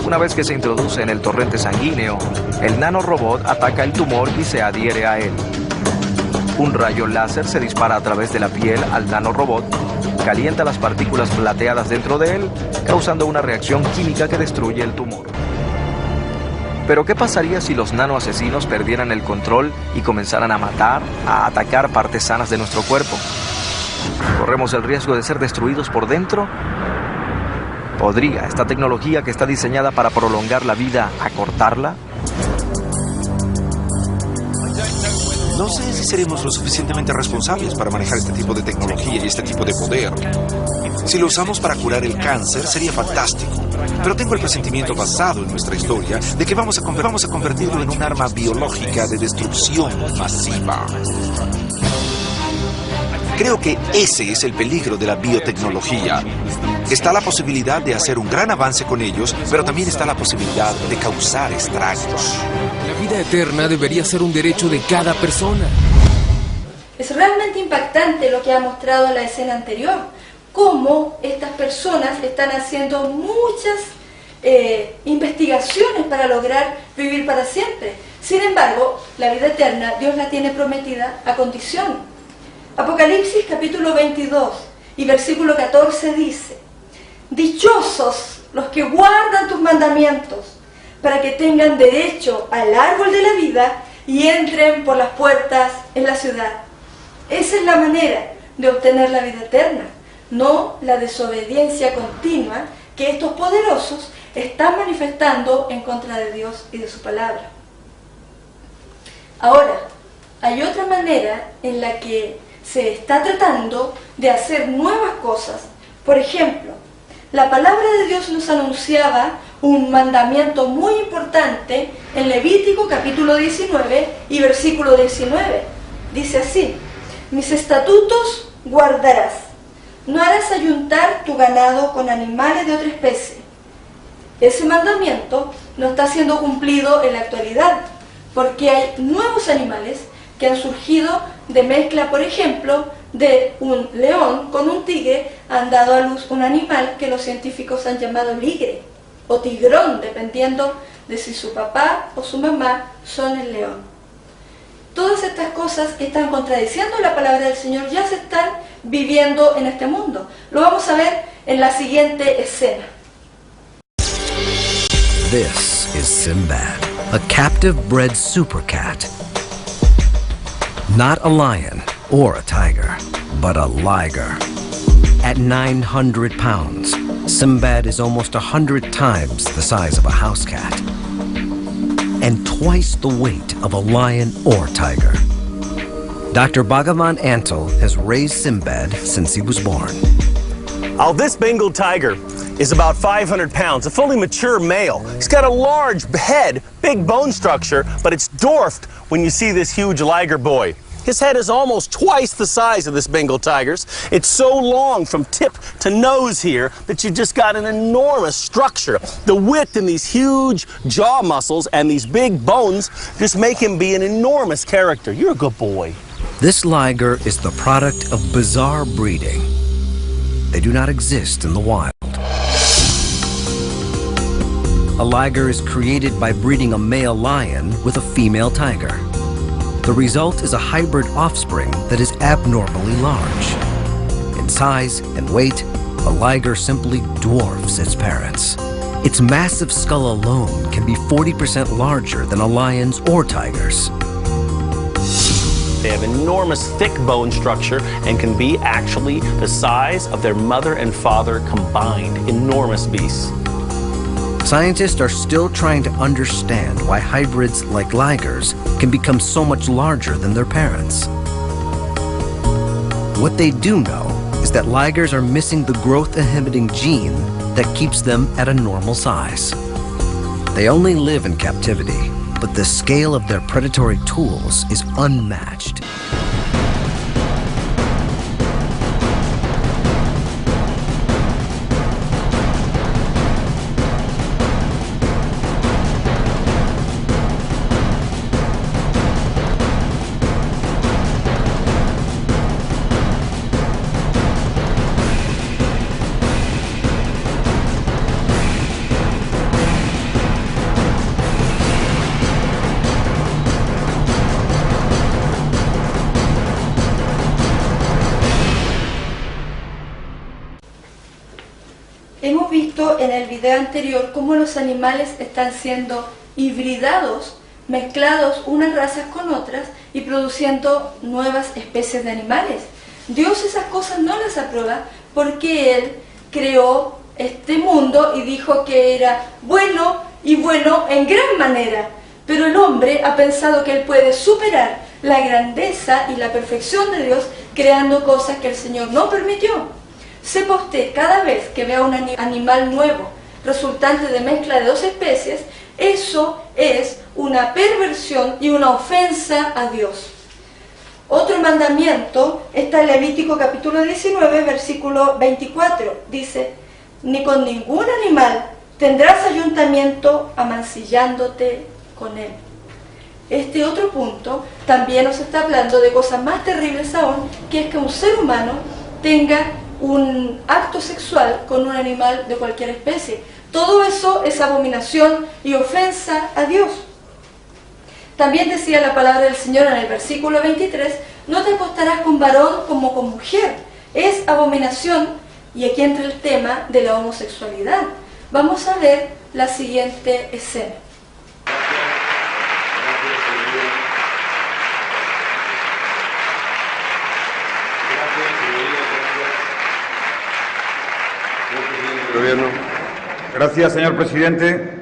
Una vez que se introduce en el torrente sanguíneo, el nanorobot ataca el tumor y se adhiere a él. Un rayo láser se dispara a través de la piel al nanorobot, calienta las partículas plateadas dentro de él, causando una reacción química que destruye el tumor. Pero ¿qué pasaría si los nanoasesinos perdieran el control y comenzaran a matar, a atacar partes sanas de nuestro cuerpo? ¿Corremos el riesgo de ser destruidos por dentro? ¿Podría esta tecnología que está diseñada para prolongar la vida acortarla? No sé si seremos lo suficientemente responsables para manejar este tipo de tecnología y este tipo de poder. Si lo usamos para curar el cáncer, sería fantástico. Pero tengo el presentimiento basado en nuestra historia de que vamos a convertirlo en un arma biológica de destrucción masiva. Creo que ese es el peligro de la biotecnología. Está la posibilidad de hacer un gran avance con ellos, pero también está la posibilidad de causar estragos. La vida eterna debería ser un derecho de cada persona. Es realmente impactante lo que ha mostrado en la escena anterior, cómo estas personas están haciendo muchas investigaciones para lograr vivir para siempre. Sin embargo, la vida eterna Dios la tiene prometida a condición. Apocalipsis capítulo 22 y versículo 14 dice: dichosos los que guardan tus mandamientos, para que tengan derecho al árbol de la vida y entren por las puertas en la ciudad. Esa es la manera de obtener la vida eterna, no la desobediencia continua que estos poderosos están manifestando en contra de Dios y de su palabra. Ahora, hay otra manera en la que se está tratando de hacer nuevas cosas. Por ejemplo, la palabra de Dios nos anunciaba un mandamiento muy importante en Levítico capítulo 19 y versículo 19. Dice así: mis estatutos guardarás, no harás ayuntar tu ganado con animales de otra especie. Ese mandamiento no está siendo cumplido en la actualidad, porque hay nuevos animales que han surgido de mezcla, por ejemplo, de un león con un tigre. Han dado a luz un animal que los científicos han llamado ligre o tigrón, dependiendo de si su papá o su mamá son el león. Todas estas cosas que están contradiciendo la palabra del Señor ya se están viviendo en este mundo. Lo vamos a ver en la siguiente escena. This is Sinbad, a captive-bred super cat. Not a lion or a tiger, but a liger. At 900 pounds, Sinbad is almost 100 times the size of a house cat, and twice the weight of a lion or tiger. Dr. Bhagavan Antal has raised Sinbad since he was born. This Bengal tiger is about 500 pounds, a fully mature male. He's got a large head, big bone structure, but it's dwarfed when you see this huge liger boy. His head is almost twice the size of this Bengal tiger's. It's so long from tip to nose here that you've just got an enormous structure. The width in these huge jaw muscles and these big bones just make him be an enormous character. You're a good boy. This liger is the product of bizarre breeding. They do not exist in the wild. A liger is created by breeding a male lion with a female tiger. The result is a hybrid offspring that is abnormally large. In size and weight, a liger simply dwarfs its parents. Its massive skull alone can be 40% larger than a lion's or tiger's. They have enormous thick bone structure and can be actually the size of their mother and father combined. Enormous beasts. Scientists are still trying to understand why hybrids like ligers can become so much larger than their parents. What they do know is that ligers are missing the growth-inhibiting gene that keeps them at a normal size. They only live in captivity, but the scale of their predatory tools is unmatched. Hemos visto en el video anterior cómo los animales están siendo hibridados, mezclados unas razas con otras y produciendo nuevas especies de animales. Dios esas cosas no las aprueba porque Él creó este mundo y dijo que era bueno y bueno en gran manera. Pero el hombre ha pensado que él puede superar la grandeza y la perfección de Dios creando cosas que el Señor no permitió. Sepa usted, cada vez que vea un animal nuevo resultante de mezcla de dos especies, eso es una perversión y una ofensa a Dios. Otro mandamiento está en Levítico capítulo 19, versículo 24. Dice, ni con ningún animal tendrás ayuntamiento amancillándote con él. Este otro punto también nos está hablando de cosas más terribles aún, que es que un ser humano tenga un acto sexual con un animal de cualquier especie. Todo eso es abominación y ofensa a Dios. También decía la palabra del Señor en el versículo 23, no te acostarás con varón como con mujer. Es abominación, y aquí entra el tema de la homosexualidad. Vamos a ver la siguiente escena. Gobierno. Gracias, señor presidente.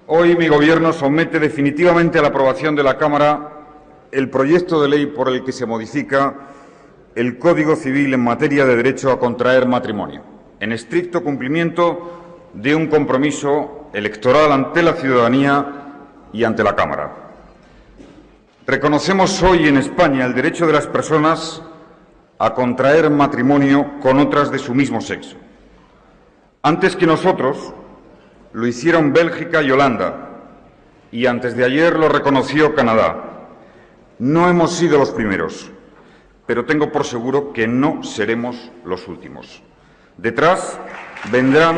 Hoy mi gobierno somete definitivamente a la aprobación de la Cámara el proyecto de ley por el que se modifica el Código Civil en materia de derecho a contraer matrimonio, en estricto cumplimiento de un compromiso electoral ante la ciudadanía y ante la Cámara. Reconocemos hoy en España el derecho de las personas a contraer matrimonio con otras de su mismo sexo. Antes que nosotros, lo hicieron Bélgica y Holanda, y antes de ayer lo reconoció Canadá. No hemos sido los primeros, pero tengo por seguro que no seremos los últimos. Detrás vendrán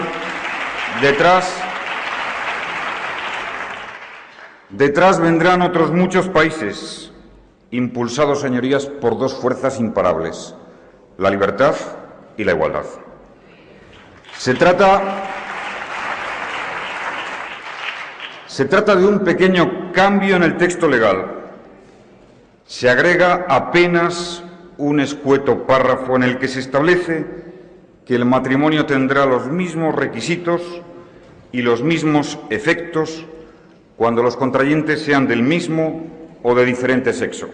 otros muchos países, impulsados, señorías, por dos fuerzas imparables, la libertad y la igualdad. Se trata de un pequeño cambio en el texto legal. Se agrega apenas un escueto párrafo en el que se establece que el matrimonio tendrá los mismos requisitos y los mismos efectos cuando los contrayentes sean del mismo o de diferente sexo.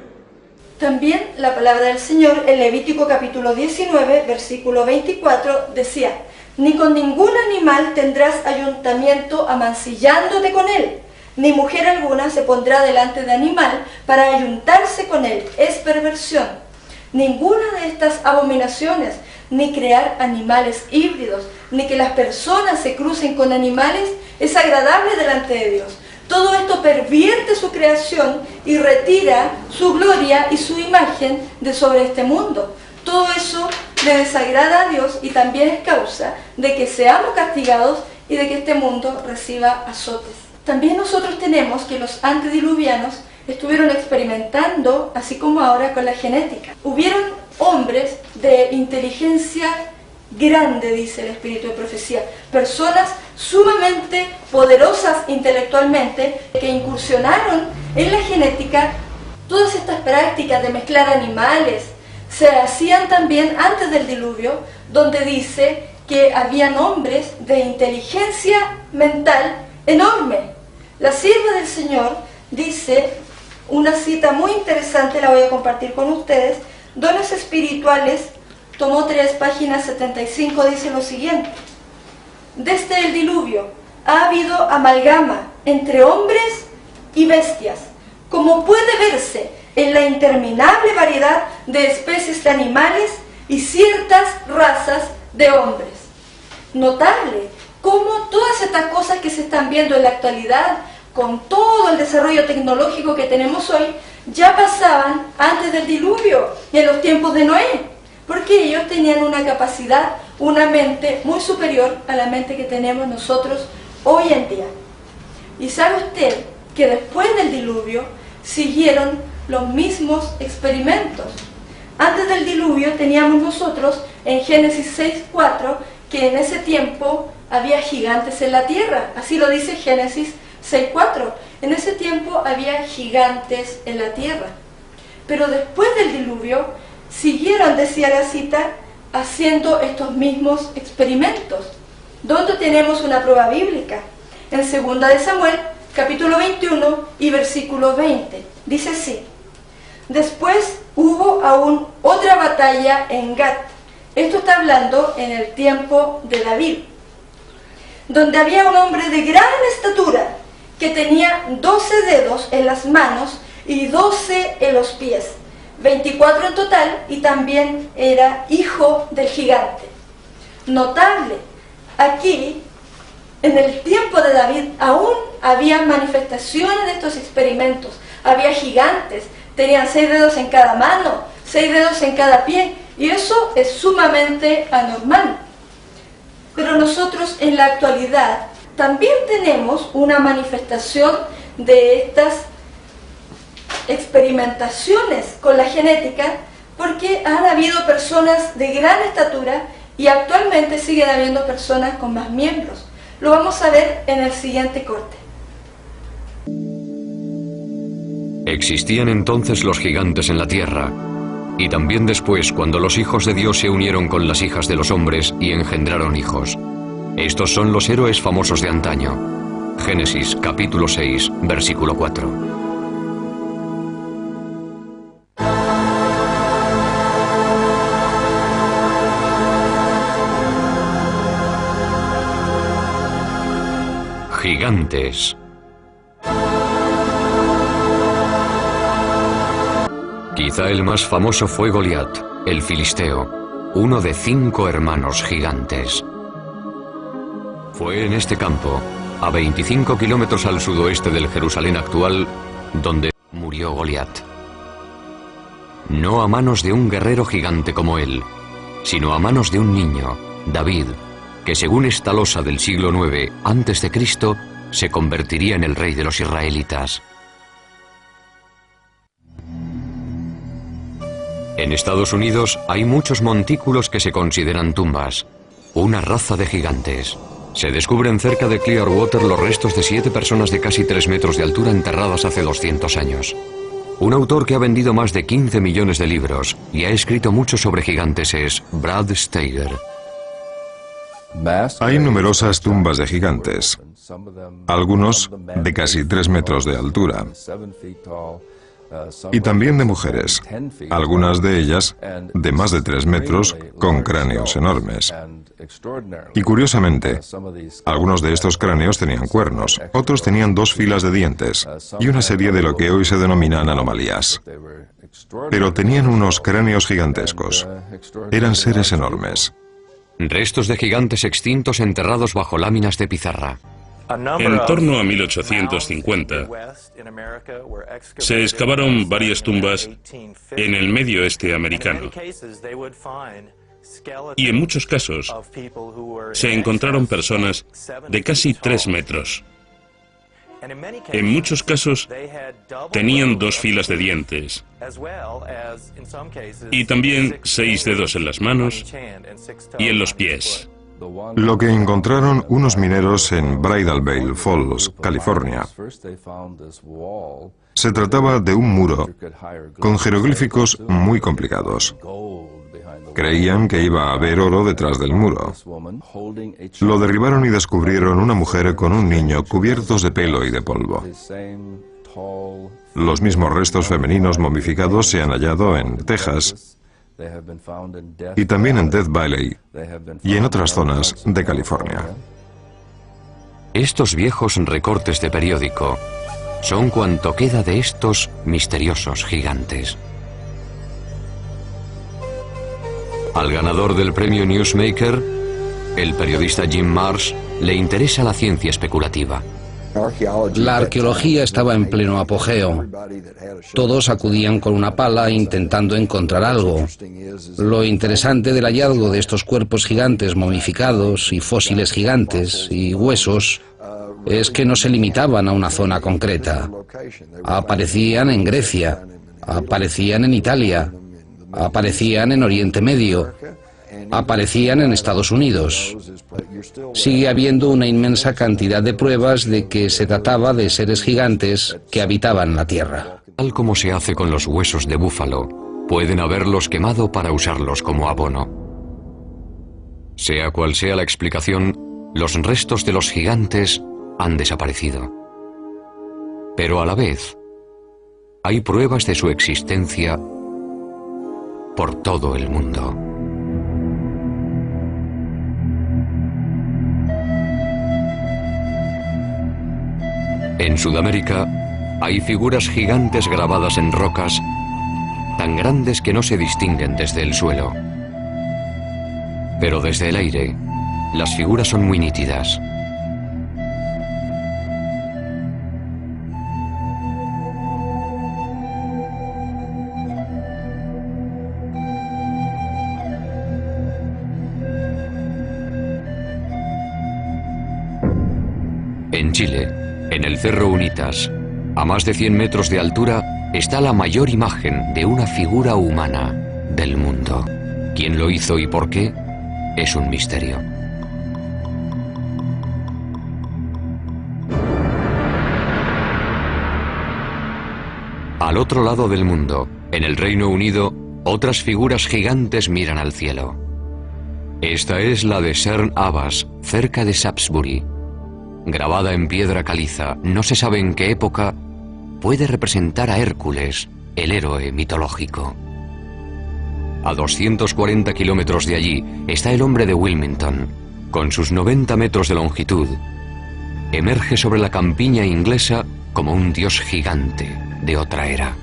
También la palabra del Señor en Levítico capítulo 19, versículo 24, decía, ni con ningún animal tendrás ayuntamiento amancillándote con él, ni mujer alguna se pondrá delante de animal para ayuntarse con él. Es perversión. Ninguna de estas abominaciones, ni crear animales híbridos, ni que las personas se crucen con animales, es agradable delante de Dios. Todo esto pervierte su creación y retira su gloria y su imagen de sobre este mundo. Todo eso le desagrada a Dios y también es causa de que seamos castigados y de que este mundo reciba azotes. También nosotros tenemos que los antediluvianos estuvieron experimentando, así como ahora, con la genética. Hubieron hombres de inteligencia grande, dice el espíritu de profecía, personas sumamente poderosas intelectualmente que incursionaron en la genética. Todas estas prácticas de mezclar animales se hacían también antes del diluvio, donde dice que habían hombres de inteligencia mental enorme. La sierva del Señor dice una cita muy interesante, la voy a compartir con ustedes. Dones Espirituales, tomó 3 páginas 75, dice lo siguiente: desde el diluvio ha habido amalgama entre hombres y bestias, como puede verse en la interminable variedad de especies de animales y ciertas razas de hombres. Notable cómo todas estas cosas que se están viendo en la actualidad, con todo el desarrollo tecnológico que tenemos hoy, ya pasaban antes del diluvio y en los tiempos de Noé, porque ellos tenían una capacidad, una mente muy superior a la mente que tenemos nosotros hoy en día. Y sabe usted que después del diluvio siguieron los mismos experimentos. Antes del diluvio teníamos nosotros en Génesis 6:4 que en ese tiempo había gigantes en la tierra, así lo dice Génesis 6:4. En ese tiempo había gigantes en la tierra. Pero después del diluvio siguieron, decía la cita, haciendo estos mismos experimentos. ¿Dónde tenemos una prueba bíblica? En 2 de Samuel, capítulo 21 y versículo 20. Dice así: después hubo aún otra batalla en Gat. Esto está hablando en el tiempo de David, donde había un hombre de gran estatura que tenía 12 dedos en las manos y 12 en los pies, 24 en total, y también era hijo del gigante. Notable, aquí, en el tiempo de David, aún había manifestaciones de estos experimentos. Había gigantes, tenían 6 dedos en cada mano, 6 dedos en cada pie, y eso es sumamente anormal. Pero nosotros en la actualidad también tenemos una manifestación de estas experimentaciones con la genética, porque han habido personas de gran estatura y actualmente siguen habiendo personas con más miembros. Lo vamos a ver en el siguiente corte. Existían entonces los gigantes en la tierra, y también después cuando los hijos de Dios se unieron con las hijas de los hombres y engendraron hijos. Estos son los héroes famosos de antaño. Génesis capítulo 6, versículo 4. Gigantes. Quizá el más famoso fue Goliat, el filisteo, uno de 5 hermanos gigantes. Fue en este campo, a 25 kilómetros al sudoeste del Jerusalén actual, donde murió Goliat. No a manos de un guerrero gigante como él, sino a manos de un niño, David, que según esta losa del siglo IX a.C., se convertiría en el rey de los israelitas. En Estados Unidos hay muchos montículos que se consideran tumbas, una raza de gigantes. Se descubren cerca de Clearwater los restos de 7 personas de casi 3 metros de altura enterradas hace 200 años. Un autor que ha vendido más de 15 millones de libros y ha escrito mucho sobre gigantes es Brad Steiger. Hay numerosas tumbas de gigantes, algunos de casi 3 metros de altura, y también de mujeres, algunas de ellas de más de 3 metros con cráneos enormes. Y curiosamente, algunos de estos cráneos tenían cuernos, otros tenían 2 filas de dientes y una serie de lo que hoy se denominan anomalías. Pero tenían unos cráneos gigantescos. Eran seres enormes. Restos de gigantes extintos enterrados bajo láminas de pizarra. En torno a 1850, se excavaron varias tumbas en el medio oeste americano. Y en muchos casos, se encontraron personas de casi 3 metros. En muchos casos, tenían 2 filas de dientes. Y también 6 dedos en las manos y en los pies. Lo que encontraron unos mineros en Bridal Veil Falls, California, se trataba de un muro con jeroglíficos muy complicados. Creían que iba a haber oro detrás del muro. Lo derribaron y descubrieron una mujer con un niño cubiertos de pelo y de polvo. Los mismos restos femeninos momificados se han hallado en Texas y también en Death Valley y en otras zonas de California. Estos viejos recortes de periódico son cuanto queda de estos misteriosos gigantes. Al ganador del premio Newsmaker, el periodista Jim Marsh, le interesa la ciencia especulativa. La arqueología estaba en pleno apogeo. Todos acudían con una pala intentando encontrar algo. Lo interesante del hallazgo de estos cuerpos gigantes momificados y fósiles gigantes y huesos es que no se limitaban a una zona concreta. Aparecían en Grecia, aparecían en Italia, aparecían en Oriente Medio, aparecían en Estados Unidos. Sigue habiendo una inmensa cantidad de pruebas de que se trataba de seres gigantes que habitaban la Tierra. Tal como se hace con los huesos de búfalo, pueden haberlos quemado para usarlos como abono. Sea cual sea la explicación, los restos de los gigantes han desaparecido. Pero a la vez, hay pruebas de su existencia por todo el mundo. En Sudamérica hay figuras gigantes grabadas en rocas tan grandes que no se distinguen desde el suelo. Pero desde el aire, las figuras son muy nítidas. En Chile, en el Cerro Unitas, a más de 100 metros de altura, está la mayor imagen de una figura humana del mundo. ¿Quién lo hizo y por qué? Es un misterio. Al otro lado del mundo, en el Reino Unido, otras figuras gigantes miran al cielo. Esta es la de Cern Abbas, cerca de Shaftesbury. Grabada en piedra caliza, no se sabe en qué época, puede representar a Hércules, el héroe mitológico. A 240 kilómetros de allí está el hombre de Wilmington, con sus 90 metros de longitud. Emerge sobre la campiña inglesa como un dios gigante de otra era.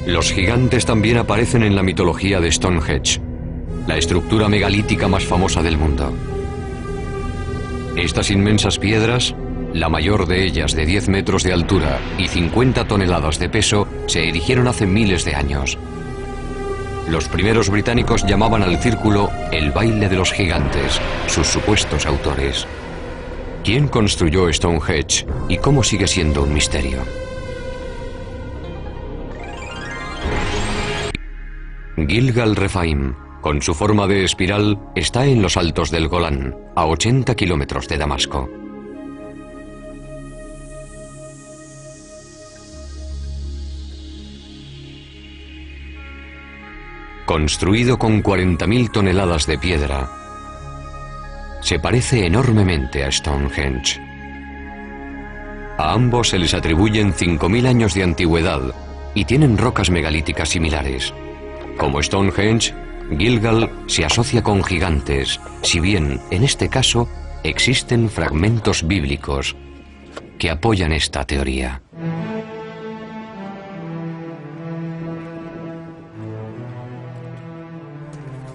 Los gigantes también aparecen en la mitología de Stonehenge, la estructura megalítica más famosa del mundo. Estas inmensas piedras, la mayor de ellas de 10 metros de altura y 50 toneladas de peso, se erigieron hace miles de años. Los primeros británicos llamaban al círculo el baile de los gigantes, sus supuestos autores. ¿Quién construyó Stonehenge y cómo sigue siendo un misterio? Gilgal Rephaim, con su forma de espiral, está en los altos del Golán, a 80 kilómetros de Damasco. Construido con 40.000 toneladas de piedra, se parece enormemente a Stonehenge. A ambos se les atribuyen 5.000 años de antigüedad y tienen rocas megalíticas similares. Como Stonehenge, Gilgal se asocia con gigantes, si bien, en este caso, existen fragmentos bíblicos que apoyan esta teoría.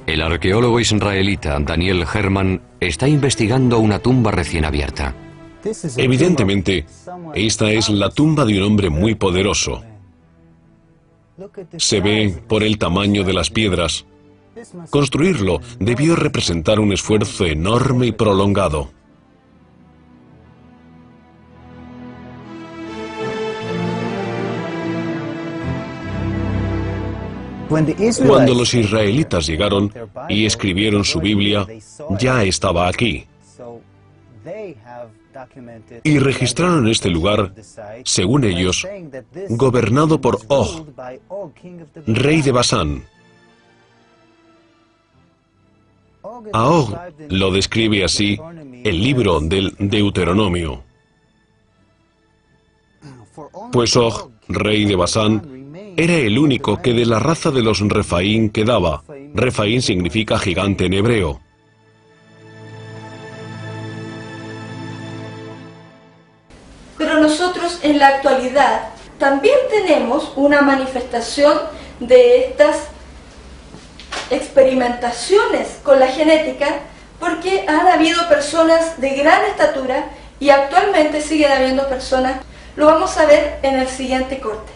El arqueólogo israelita Daniel Herman está investigando una tumba recién abierta. Evidentemente, esta es la tumba de un hombre muy poderoso. Se ve por el tamaño de las piedras. Construirlo debió representar un esfuerzo enorme y prolongado. Cuando los israelitas llegaron y escribieron su Biblia, ya estaba aquí. Y registraron este lugar, según ellos, gobernado por Og, rey de Basán. A Og lo describe así el libro del Deuteronomio. Pues Og, rey de Basán, era el único que de la raza de los Refaín quedaba. Refaín significa gigante en hebreo. Pero nosotros en la actualidad también tenemos una manifestación de estas experimentaciones con la genética, porque han habido personas de gran estatura y actualmente siguen habiendo personas. Lo vamos a ver en el siguiente corte.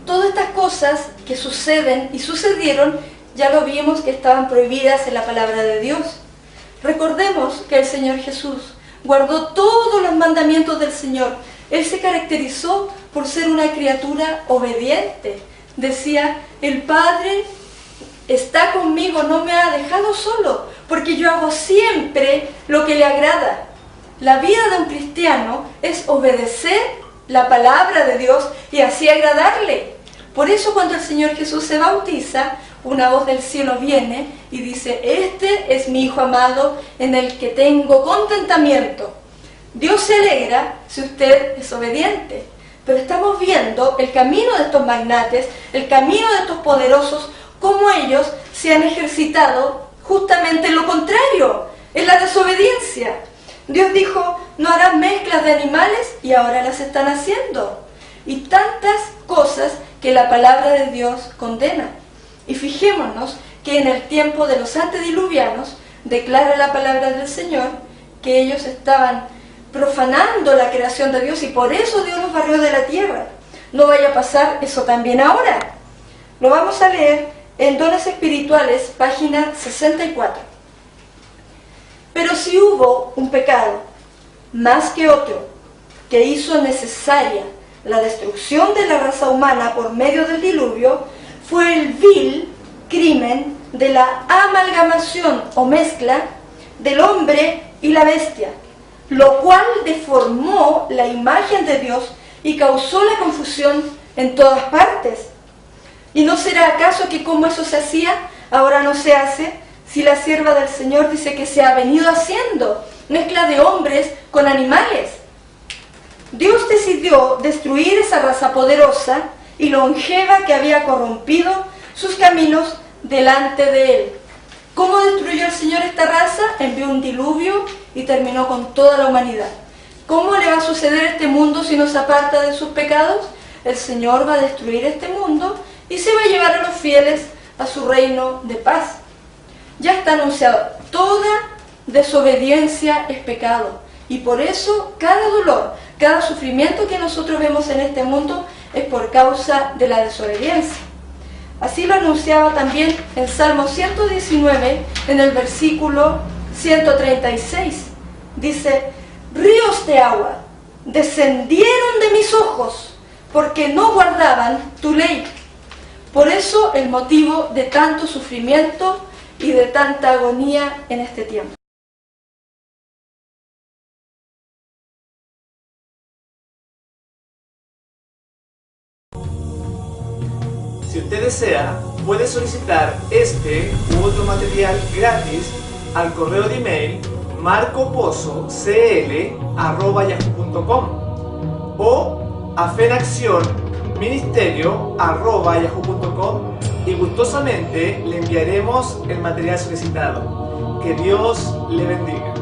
Todas estas cosas que suceden y sucedieron, ya lo vimos que estaban prohibidas en la palabra de Dios. Recordemos que el Señor Jesús guardó todos los mandamientos del Señor. Él se caracterizó por ser una criatura obediente. Decía, el Padre está conmigo, no me ha dejado solo, porque yo hago siempre lo que le agrada. La vida de un cristiano es obedecer la palabra de Dios y así agradarle. Por eso cuando el Señor Jesús se bautiza, una voz del cielo viene y dice, este es mi Hijo amado en el que tengo contentamiento. Dios se alegra si usted es obediente. Pero estamos viendo el camino de estos magnates, el camino de estos poderosos, cómo ellos se han ejercitado justamente en lo contrario, en la desobediencia. Dios dijo, no harán mezclas de animales y ahora las están haciendo. Y tantas cosas que la palabra de Dios condena. Y fijémonos que en el tiempo de los antediluvianos declara la palabra del Señor que ellos estaban profanando la creación de Dios y por eso Dios los barrió de la tierra. No vaya a pasar eso también ahora. Lo vamos a leer en Dones Espirituales, página 64. Pero si hubo un pecado, más que otro, que hizo necesaria la destrucción de la raza humana por medio del diluvio, fue el vil crimen de la amalgamación o mezcla del hombre y la bestia, lo cual deformó la imagen de Dios y causó la confusión en todas partes. ¿Y no será acaso que como eso se hacía, ahora no se hace? Si la sierva del Señor dice que se ha venido haciendo mezcla de hombres con animales. Dios decidió destruir esa raza poderosa y longeva que había corrompido sus caminos delante de él. ¿Cómo destruyó el Señor esta raza? Envió un diluvio y terminó con toda la humanidad. ¿Cómo le va a suceder a este mundo si no se aparta de sus pecados? El Señor va a destruir este mundo y se va a llevar a los fieles a su reino de paz. Ya está anunciado, toda desobediencia es pecado. Y por eso cada dolor, cada sufrimiento que nosotros vemos en este mundo es por causa de la desobediencia. Así lo anunciaba también en Salmo 119, en el versículo 136. Dice, ríos de agua descendieron de mis ojos, porque no guardaban tu ley. Por eso el motivo de tanto sufrimiento y de tanta agonía en este tiempo. Si usted desea, puede solicitar este u otro material gratis al correo de email marcopozocl@yahoo.com o a fenaccionministerio@yahoo.com y gustosamente le enviaremos el material solicitado. Que Dios le bendiga.